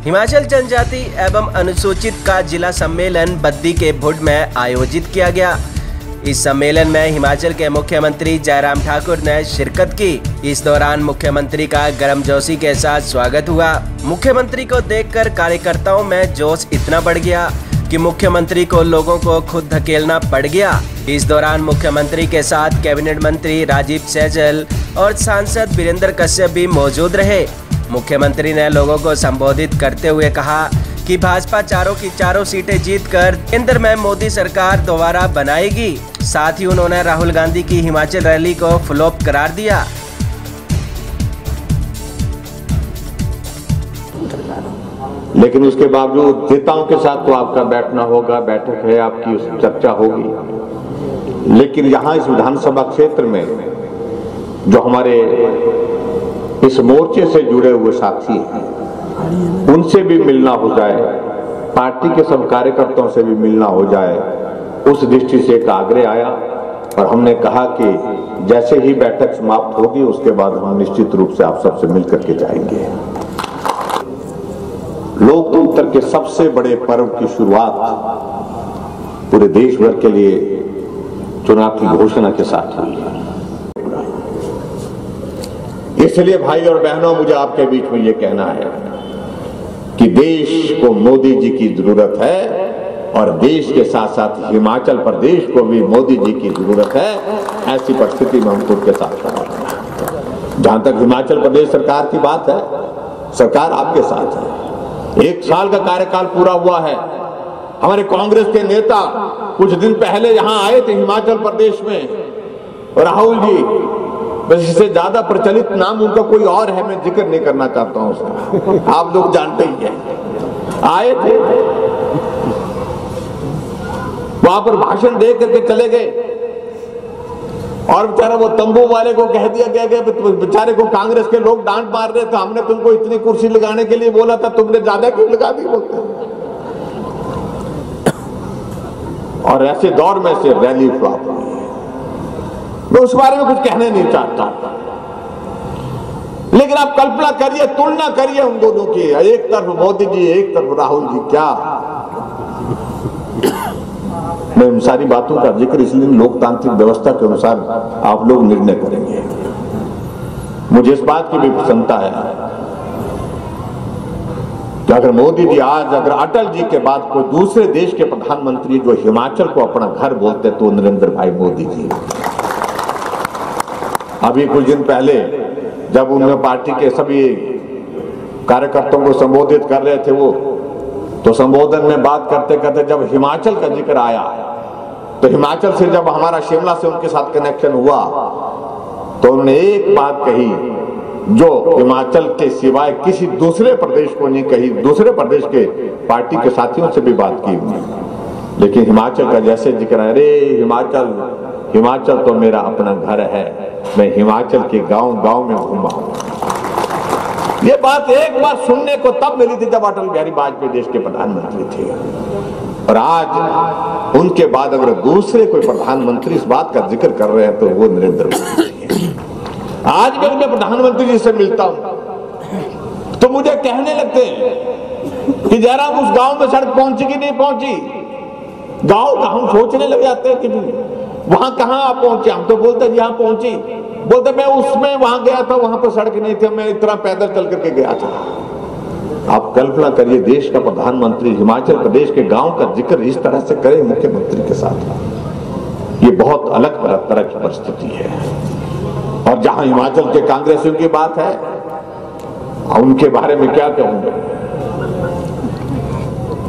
हिमाचल जनजाति एवं अनुसूचित का जिला सम्मेलन बद्दी के भुड में आयोजित किया गया। इस सम्मेलन में हिमाचल के मुख्यमंत्री जयराम ठाकुर ने शिरकत की। इस दौरान मुख्यमंत्री का गर्मजोशी के साथ स्वागत हुआ। मुख्यमंत्री को देखकर कार्यकर्ताओं में जोश इतना बढ़ गया कि मुख्यमंत्री को लोगों को खुद धकेलना पड़ गया। इस दौरान मुख्यमंत्री के साथ कैबिनेट मंत्री राजीव सहजल और सांसद वीरेंद्र कश्यप भी मौजूद रहे। मुख्यमंत्री ने लोगों को संबोधित करते हुए कहा कि भाजपा चारों की चारों सीटें जीतकर केंद्र में मोदी सरकार दोबारा बनाएगी। साथ ही उन्होंने राहुल गांधी की हिमाचल रैली को फ्लॉप करार दिया। लेकिन उसके बावजूद नेताओं के साथ तो आपका बैठना होगा, बैठक है आपकी, उस चर्चा होगी। लेकिन यहाँ इस विधानसभा क्षेत्र में जो हमारे इस मोर्चे से जुड़े हुए साथी हैं, उनसे भी मिलना हो जाए, पार्टी के सब कार्यकर्ताओं से भी मिलना हो जाए, उस दृष्टि से एक आग्रह आया और हमने कहा कि जैसे ही बैठक समाप्त होगी उसके बाद हम निश्चित रूप से आप सबसे मिलकर के जाएंगे। लोकतंत्र के सबसे बड़े पर्व की शुरुआत पूरे देश भर के लिए चुनाव की घोषणा के साथ हुई है। इसलिए भाई और बहनों, मुझे आपके बीच में यह कहना है कि देश को मोदी जी की जरूरत है और देश के साथ साथ हिमाचल प्रदेश को भी मोदी जी की जरूरत है। ऐसी परिस्थिति में हम खुद के साथ खड़ा हैं। जहां तक हिमाचल प्रदेश सरकार की बात है, सरकार आपके साथ है। 1 साल का कार्यकाल पूरा हुआ है। हमारे कांग्रेस के नेता कुछ दिन पहले यहां आए थे हिमाचल प्रदेश में, राहुल जी, बस इससे ज्यादा प्रचलित नाम उनका कोई और है, मैं जिक्र नहीं करना चाहता हूं उसका, आप लोग जानते ही हैं। आए थे, वहां पर भाषण दे करके चले गए और बेचारा वो तंबू वाले को कह दिया गया कि बेचारे को कांग्रेस के लोग डांट मार रहे थे, हमने तुमको इतनी कुर्सी लगाने के लिए बोला था, तुमने ज्यादा क्यों लगा दी बोलते। और ऐसे दौर में से रैली फ्लॉप हुई है। मैं उस बारे में कुछ कहने नहीं चाहता, लेकिन आप कल्पना करिए, तुलना करिए उन दोनों की। एक तरफ मोदी जी, एक तरफ राहुल जी। क्या मैं उन सारी बातों का जिक्र इसलिए लोकतांत्रिक व्यवस्था के अनुसार आप लोग निर्णय करेंगे। मुझे इस बात की भी प्रसन्नता है कि अगर मोदी जी आज, अगर अटल जी के बाद कोई दूसरे देश के प्रधानमंत्री जो हिमाचल को अपना घर बोलते तो नरेंद्र भाई मोदी जी। अभी कुछ दिन पहले जब उन्होंने पार्टी के सभी कार्यकर्ताओं को संबोधित कर रहे थे, वो तो संबोधन में बात करते करते जब हिमाचल का जिक्र आया, तो हिमाचल से जब हमारा शिमला से उनके साथ कनेक्शन हुआ तो उन्होंने एक बात कही जो हिमाचल के सिवाय किसी दूसरे प्रदेश को नहीं कही। दूसरे प्रदेश के पार्टी के साथियों से भी बात की, लेकिन हिमाचल का जैसे जिक्र है, अरे हिमाचल तो मेरा अपना घर है, मैं हिमाचल के गांव गांव में घूमा। ये बात एक बार सुनने को तब मिली थी जब अटल बिहारी वाजपेयी देश के प्रधानमंत्री थे, और आज उनके बाद अगर दूसरे कोई प्रधानमंत्री इस बात का जिक्र कर रहे हैं तो वो नरेंद्र मोदी है। आज मैं उनके प्रधानमंत्री जी से मिलता हूं तो मुझे कहने लगते हैं कि जयराम उस गांव में सड़क पहुंची कि नहीं पहुंची। गांव का हम सोचने लग जाते हैं कि वहां कहां आप पहुंचे। हम तो बोलते यहां पहुंची, बोलते मैं उसमें वहां गया था, वहां पर सड़क नहीं थी, मैं इतना पैदल चल करके गया था। आप कल्पना करिए, देश का प्रधानमंत्री हिमाचल प्रदेश के गांव का जिक्र इस तरह से करे मुख्यमंत्री के साथ, ये बहुत अलग तरह की परिस्थिति है। और जहां हिमाचल के कांग्रेसियों की बात है, उनके बारे में क्या कहूंगा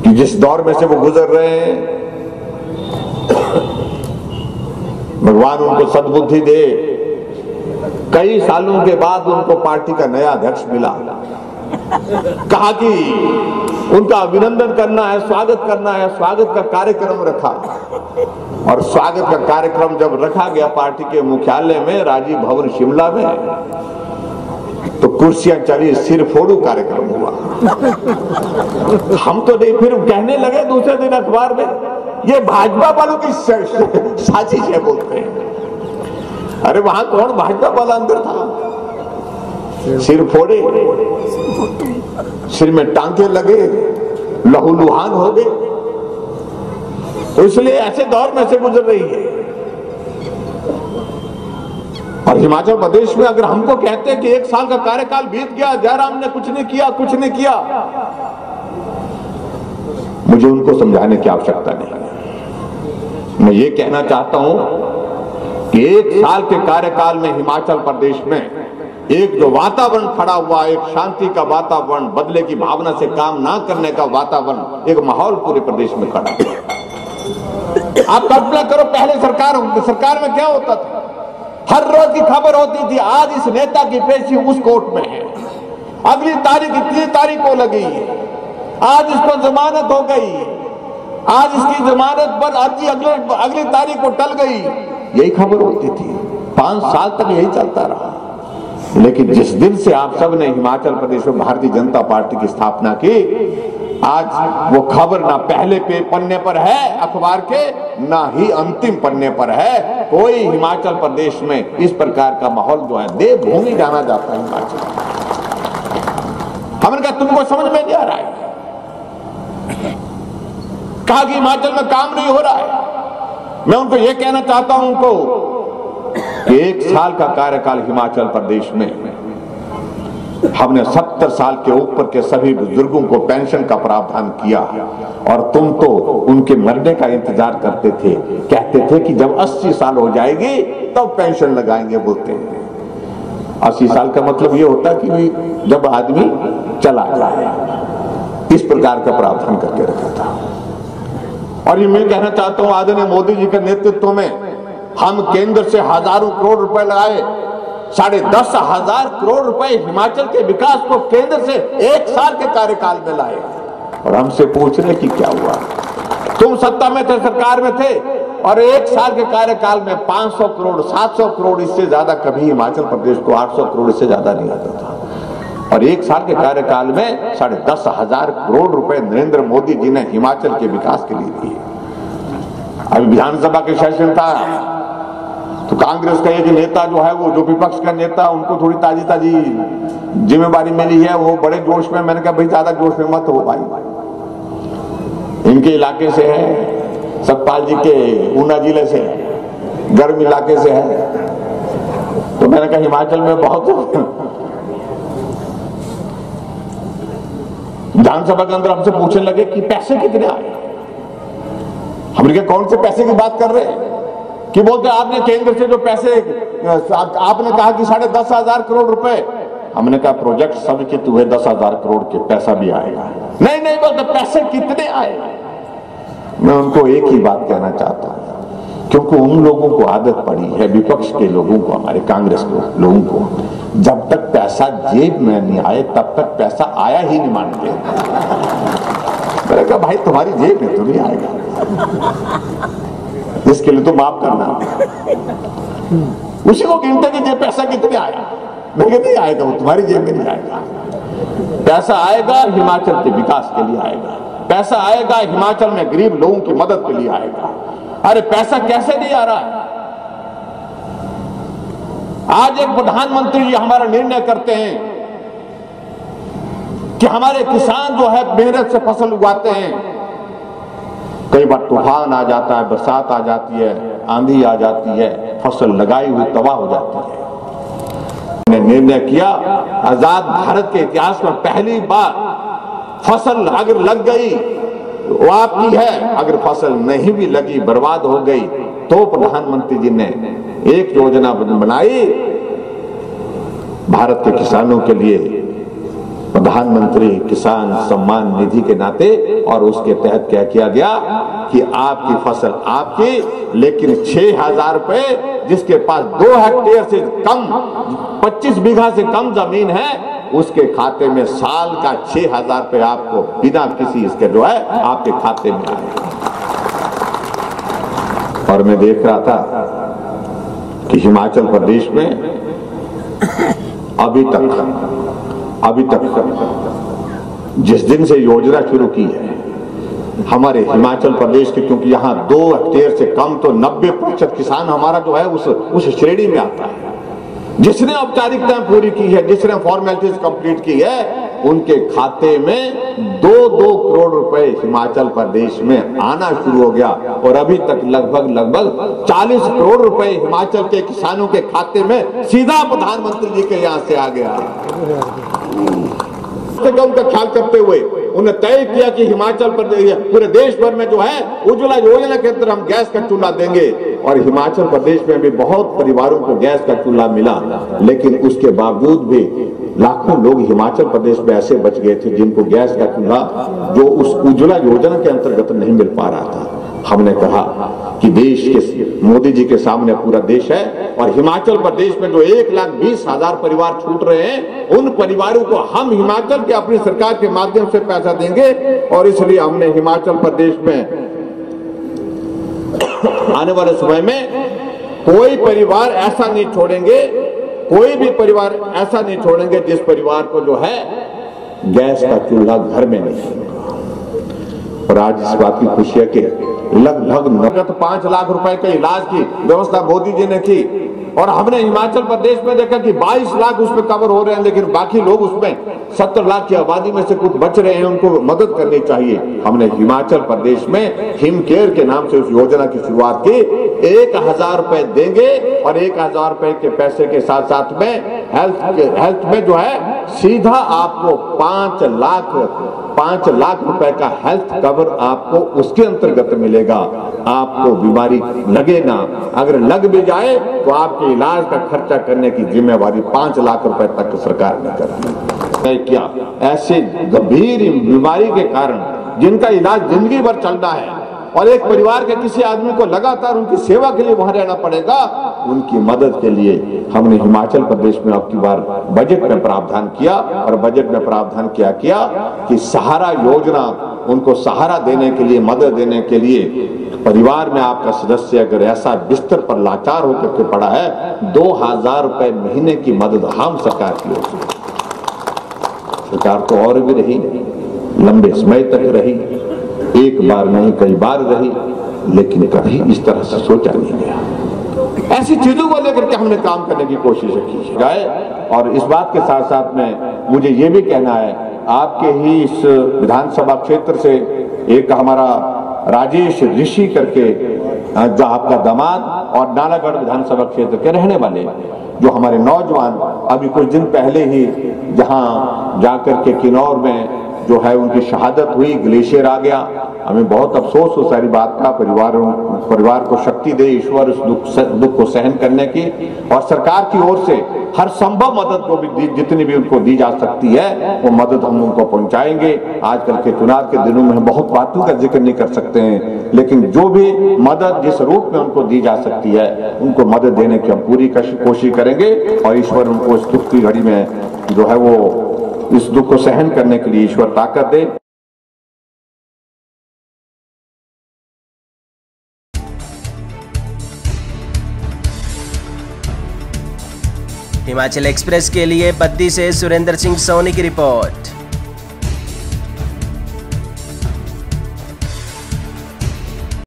कि जिस दौर में से वो गुजर रहे हैं, भगवान उनको सद्बुद्धि दे। कई सालों के बाद उनको पार्टी का नया अध्यक्ष मिला, कहा कि उनका अभिनंदन करना है, स्वागत करना है, स्वागत का कार्यक्रम रखा। और स्वागत का कार्यक्रम जब रखा गया पार्टी के मुख्यालय में, राजीव भवन शिमला में, तो कुर्सियां चली, सिर फोड़ू कार्यक्रम हुआ। हम तो नहीं, फिर कहने लगे दूसरे दिन अखबार में, ये भाजपा वालों की साजिश है बोलते हैं। अरे वहां कौन भाजपा वाला अंदर था? सिर फोड़े, सिर में टांके लगे, लहूलुहान हो गए। तो इसलिए ऐसे दौर में से गुजर रही है। और हिमाचल प्रदेश में अगर हमको कहते हैं कि 1 साल का कार्यकाल बीत गया, जयराम ने कुछ नहीं किया, कुछ नहीं किया, मुझे उनको समझाने की आवश्यकता नहीं है। मैं ये कहना चाहता हूं कि 1 साल के कार्यकाल में हिमाचल प्रदेश में एक जो वातावरण खड़ा हुआ, एक शांति का वातावरण, बदले की भावना से काम ना करने का वातावरण, एक माहौल पूरे प्रदेश में खड़ा हुआ। आप कल्पना करो, पहले सरकार में क्या होता था? हर रोज की खबर होती थी, आज इस नेता की पेशी उस कोर्ट में है, अगली तारीख इतनी तारीख को लगी, आज इसको जमानत हो गई, आज इसकी जमानत पर अर्जी अगली तारीख को टल गई। यही खबर होती थी। 5 साल तक यही चलता रहा। लेकिन जिस दिन से आप सब ने हिमाचल प्रदेश में भारतीय जनता पार्टी की स्थापना की, आज वो खबर ना पहले पन्ने पर है अखबार के, ना ही अंतिम पन्ने पर है। कोई हिमाचल प्रदेश में इस प्रकार का माहौल जो है, देवभूमि जाना जाता है हिमाचल। हमने कहा तुमको समझ में नहीं आ रहा है, कहा कि हिमाचल में काम नहीं हो रहा है। मैं उनको यह कहना चाहता हूं उनको कि 1 साल का कार्यकाल हिमाचल प्रदेश में हमने 70 साल के ऊपर के सभी बुजुर्गों को पेंशन का प्रावधान किया, और तुम तो उनके मरने का इंतजार करते थे, कहते थे कि जब 80 साल हो जाएगी तब पेंशन लगाएंगे। बोलते हैं 80 साल का मतलब ये होता कि जब आदमी चला जाए, इस प्रकार का प्रावधान करके रखा था। और ये मैं कहना चाहता हूं, आदरणीय मोदी जी के नेतृत्व में हम केंद्र से हजारों करोड़ रुपए लगाए, 10,500 करोड़ रुपए हिमाचल के विकास को केंद्र से 1 साल के कार्यकाल में लाए। और हमसे पूछ रहे कि क्या हुआ? तुम सत्ता में थे, सरकार में थे, और 1 साल के कार्यकाल में 500 करोड़, 700 करोड़, इससे ज्यादा कभी हिमाचल प्रदेश को 800 करोड़ इससे ज्यादा नहीं आता था। और 1 साल के कार्यकाल में 10,500 करोड़ रुपए नरेंद्र मोदी जी ने हिमाचल के विकास के लिए दिए। अभी विधानसभा के सेशन था, तो कांग्रेस का एक नेता जो है, वो जो विपक्ष का नेता, उनको थोड़ी ताजी जिम्मेदारी मिली है, वो बड़े जोश में। मैंने कहा भाई ज्यादा जोश में मत हो भाई, इनके इलाके से है, सतपाल जी के ऊना जिले से, गर्म इलाके से है। तो मैंने कहा हिमाचल में बहुत विधानसभा के अंदर हमसे पूछने लगे कि पैसे कितने आए। हमने कहा कौन से पैसे की बात कर रहे हैं? कि बोलते आपने केंद्र से जो पैसे, आपने कहा कि 10,500 करोड़ रुपए। हमने कहा प्रोजेक्ट सब के हुए 10,000 करोड़ के, पैसा भी आएगा। नहीं बोलते पैसे कितने आए। मैं उनको एक ही बात कहना चाहता हूं, क्योंकि उन लोगों को आदत पड़ी है, विपक्ष के लोगों को, हमारे कांग्रेस के लोगों को, जब तक पैसा जेब में नहीं आए तब तक पैसा आया ही नहीं मानते। मैंने कहा भाई तुम्हारी जेब में तो नहीं आएगा, इसके लिए तो माफ करना। उसी को गिनते कि ये पैसा कितने आया। नहीं आएगा, वो तुम्हारी जेब में नहीं आएगा। पैसा आएगा हिमाचल के विकास के लिए आएगा, पैसा आएगा हिमाचल में गरीब लोगों की मदद के लिए आएगा। अरे पैसा कैसे नहीं आ रहा है? आज एक प्रधानमंत्री जी हमारा निर्णय करते हैं कि हमारे किसान जो है मेहनत से फसल उगाते हैं, कई बार तूफान आ जाता है, बरसात आ जाती है, आंधी आ जाती है, फसल लगाई हुई तबाह हो जाती है। हमने निर्णय किया, आजाद भारत के इतिहास में पहली बार फसल अगर लग गई वो आपकी है, अगर फसल नहीं भी लगी, बर्बाद हो गई, तो प्रधानमंत्री जी ने एक योजना बनाई भारत के किसानों के लिए, प्रधानमंत्री किसान सम्मान निधि के नाते। और उसके तहत क्या किया गया कि आपकी फसल आपकी, लेकिन 6,000 रुपए जिसके पास 2 हेक्टेयर से कम, 25 बीघा से कम जमीन है, उसके खाते में साल का 6,000 रुपए आपको बिना किसी इसके जो है आपके खाते में आएगा। और मैं देख रहा था कि हिमाचल प्रदेश में अभी तक जिस दिन से योजना शुरू की है, हमारे हिमाचल प्रदेश के, क्योंकि यहाँ 2 हेक्टेयर से कम तो 90% किसान हमारा जो है उस श्रेणी में आता है, जिसने औपचारिकताएं पूरी की है, जिसने फॉर्मेलिटीज कंप्लीट की है, उनके खाते में 2-2 करोड़ रुपए हिमाचल प्रदेश में आना शुरू हो गया और अभी तक लगभग 40 करोड़ रुपए हिमाचल के किसानों के खाते में सीधा प्रधानमंत्री जी के यहां से आ गया। उनका ख्याल करते हुए उन्हें तय किया कि हिमाचल प्रदेश पूरे देश भर में जो है उज्ज्वला योजना के अंदर हम गैस का चूल्हा देंगे, और हिमाचल प्रदेश में भी बहुत परिवारों को गैस का चूल्हा मिला, लेकिन उसके बावजूद भी लाखों लोग हिमाचल प्रदेश में ऐसे बच गए थे जिनको गैस का चूल्हा जो उस उज्ज्वला योजना के अंतर्गत नहीं मिल पा रहा था। हमने कहा कि देश के मोदी जी के सामने पूरा देश है और हिमाचल प्रदेश में जो 1,20,000 परिवार छूट रहे हैं, उन परिवारों को हम हिमाचल के अपनी सरकार के माध्यम से पैसा देंगे, और इसलिए हमने हिमाचल प्रदेश में आने वाले समय में कोई परिवार ऐसा नहीं छोड़ेंगे, कोई भी परिवार ऐसा नहीं छोड़ेंगे जिस परिवार को जो है गैस का चूल्हा घर में नहीं होगा। और आज इस बात की खुशी है कि लगभग 5 लाख रुपए के इलाज की व्यवस्था मोदी जी ने की, और हमने हिमाचल प्रदेश में देखा कि 22 लाख उसमें कवर हो रहे हैं, लेकिन बाकी लोग उसमें 70 लाख की आबादी में से कुछ बच रहे हैं, उनको मदद करनी चाहिए। हमने हिमाचल प्रदेश में हिम केयर के नाम से उस योजना की शुरुआत की। 1,000 रुपए देंगे और 1,000 रुपए के पैसे के साथ साथ में हेल्थ में जो है सीधा आपको 5 लाख रुपए का हेल्थ कवर आपको उसके अंतर्गत मिलेगा। आपको बीमारी लगे ना, अगर लग भी जाए तो आपके इलाज का खर्चा करने की जिम्मेवारी 5 लाख रुपए तक सरकार ने कर किया। ऐसे गंभीर बीमारी के कारण जिनका इलाज जिंदगी भर चलना है और एक परिवार के किसी आदमी को लगातार उनकी सेवा के लिए वहां रहना पड़ेगा, उनकी मदद के लिए हमने हिमाचल प्रदेश में अब की बार बजट में प्रावधान किया, और बजट में प्रावधान क्या किया कि सहारा योजना, उनको सहारा देने के लिए, मदद देने के लिए, परिवार में आपका सदस्य अगर ऐसा बिस्तर पर लाचार होकर के पड़ा है, 2,000 रुपए महीने की मदद हम सरकार की ओर से। सरकार तो और भी रही, लंबे समय तक रही, एक बार नहीं कई बार रही, लेकिन कभी इस तरह से सोचा नहीं गया। ऐसी चीजों को लेकर के हमने काम करने की कोशिश की है। और इस बात के साथ साथ में मुझे ये भी कहना है, आपके ही इस विधानसभा क्षेत्र से एक हमारा राजेश ऋषि करके जो आपका दामाद और नालागढ़ विधानसभा क्षेत्र के रहने वाले जो हमारे नौजवान अभी कुछ दिन पहले ही जहां जाकर के किन्नौर में जो है उनकी शहादत हुई, ग्लेशियर आ गया। हमें बहुत अफसोस हो सारी बात का। परिवार को शक्ति दे ईश्वर उस दुख को सहन करने की, और सरकार की ओर से हर संभव मदद को भी जितनी भी उनको दी जा सकती है वो मदद हम उनको पहुंचाएंगे। आजकल के चुनाव के दिनों में हम बहुत बातों का जिक्र नहीं कर सकते हैं, लेकिन जो भी मदद जिस रूप में उनको दी जा सकती है उनको मदद देने की हम पूरी कोशिश करेंगे, और ईश्वर उनको इस दुख की घड़ी में जो है वो इस दुख को सहन करने के लिए ईश्वर ताकत दे। हिमाचल एक्सप्रेस के लिए बद्दी से सुरेंद्र सिंह सोनी की रिपोर्ट।